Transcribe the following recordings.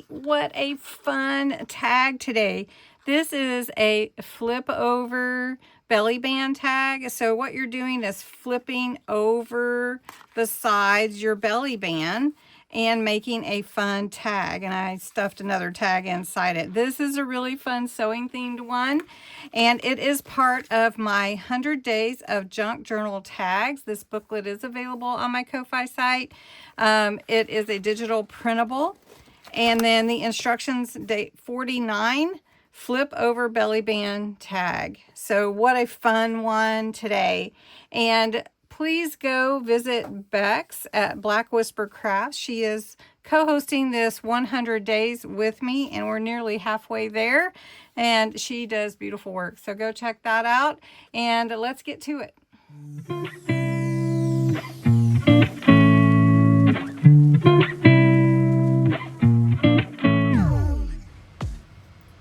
What a fun tag today. This is a flip over belly band tag. So what you're doing is flipping over the sides, your belly band, and making a fun tag. And I stuffed another tag inside it. This is a really fun sewing themed one. And it is part of my 100 Days of Junk Journal tags. This booklet is available on my Ko-Fi site. It is a digital printable. And then the instructions, date 49, flip over belly band tag. So what a fun one today. And please go visit Bexx at Black Whisper Crafts. She is co-hosting this 100 days with me, and we're nearly halfway there. And she does beautiful work. So go check that out, and let's get to it.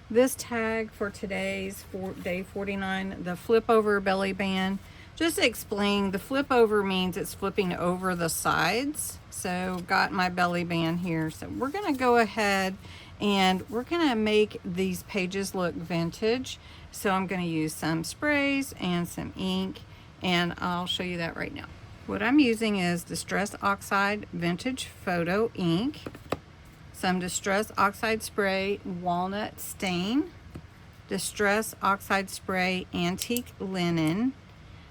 This tag for today's day 49, the flip over belly band, just to explain, the flip over means it's flipping over the sides. So got my belly band here. So we're going to go ahead and we're going to make these pages look vintage. So I'm going to use some sprays and some ink, and I'll show you that right now. What I'm using is Distress Oxide Vintage Photo ink, some Distress Oxide Spray Walnut Stain, Distress Oxide Spray Antique Linen,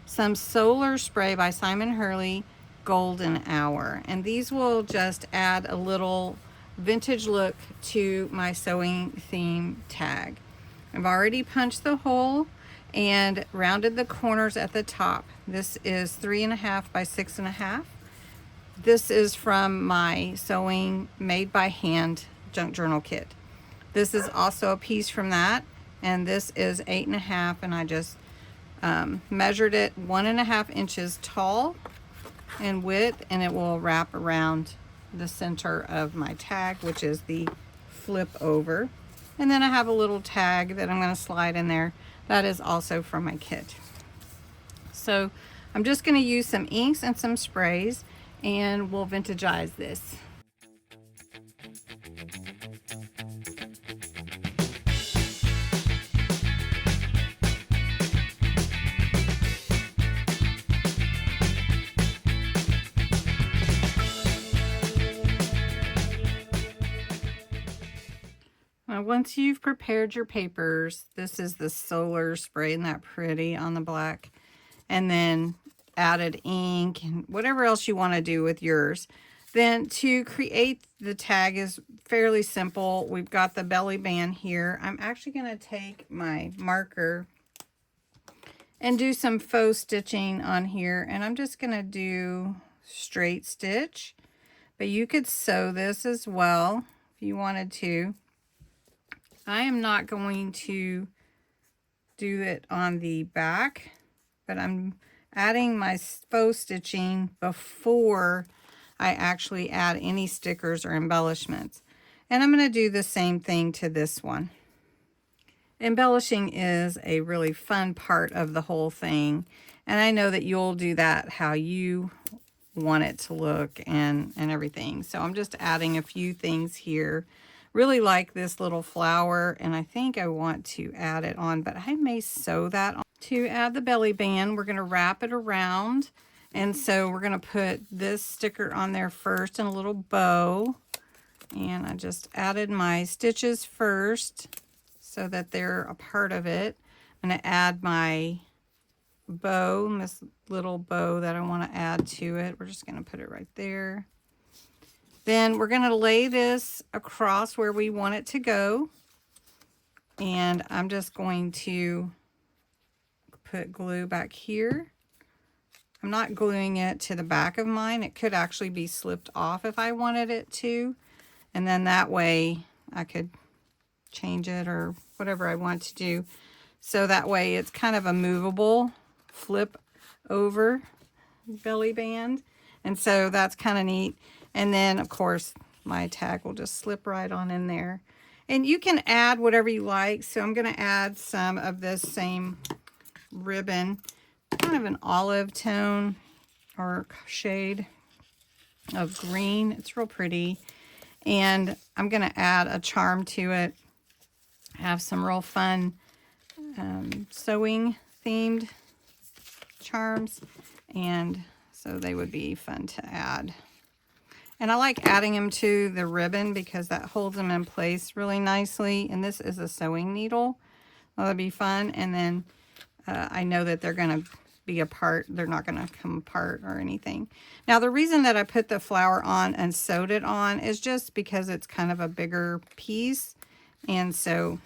some Solar Spray by Simon Hurley Golden Hour. And these will just add a little vintage look to my sewing theme tag. I've already punched the hole and rounded the corners at the top. This is 3.5 by 6.5. This is from my Sewing Made by Hand Junk Journal kit. This is also a piece from that, and this is 8.5, and I just measured it 1.5 inches tall in width, and it will wrap around the center of my tag, which is the flip over. And then I have a little tag that I'm going to slide in there. That is also from my kit. So I'm just going to use some inks and some sprays, and we'll vintagize this. Now, once you've prepared your papers, this is the Solar Spray, isn't that pretty on the black? And then added ink and whatever else you want to do with yours. Then to create the tag is fairly simple. We've got the belly band here. I'm actually going to take my marker and do some faux stitching on here, and I'm just going to do straight stitch, but you could sew this as well if you wanted to. I am not going to do it on the back, but I'm adding my faux stitching before I actually add any stickers or embellishments. And I'm going to do the same thing to this one. Embellishing is a really fun part of the whole thing, and I know that you'll do that how you want it to look and everything. So I'm just adding a few things here. Really like this little flower, and I think I want to add it on, but I may sew that on. To add the belly band, we're going to wrap it around, and so we're going to put this sticker on there first and a little bow. And I just added my stitches first so that they're a part of it. I'm going to add my bow, this little bow that I want to add to it. We're just going to put it right there. Then we're going to lay this across where we want it to go. And I'm just going to put glue back here. I'm not gluing it to the back of mine. It could actually be slipped off if I wanted it to. And then that way I could change it or whatever I want to do. So that way it's kind of a movable flip over belly band. And so that's kind of neat. And then, of course, my tag will just slip right on in there. And you can add whatever you like. So I'm going to add some of this same ribbon, kind of an olive tone or shade of green. It's real pretty. And I'm going to add a charm to it. Have some real fun sewing themed charms, and so they would be fun to add. And I like adding them to the ribbon because that holds them in place really nicely. And this is a sewing needle. That'll be fun. And then I know that they're going to be apart. They're not going to come apart or anything. Now, the reason that I put the flower on and sewed it on is just because it's kind of a bigger piece. And so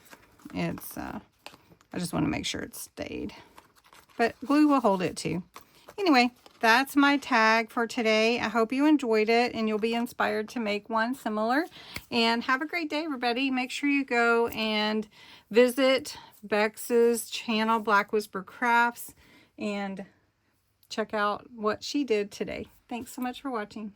it's, I just want to make sure it stayed. But glue will hold it too. Anyway, that's my tag for today. I hope you enjoyed it and you'll be inspired to make one similar. And have a great day, everybody. Make sure you go and visit Bexx's channel, Black Whisper Crafts, and check out what she did today. Thanks so much for watching.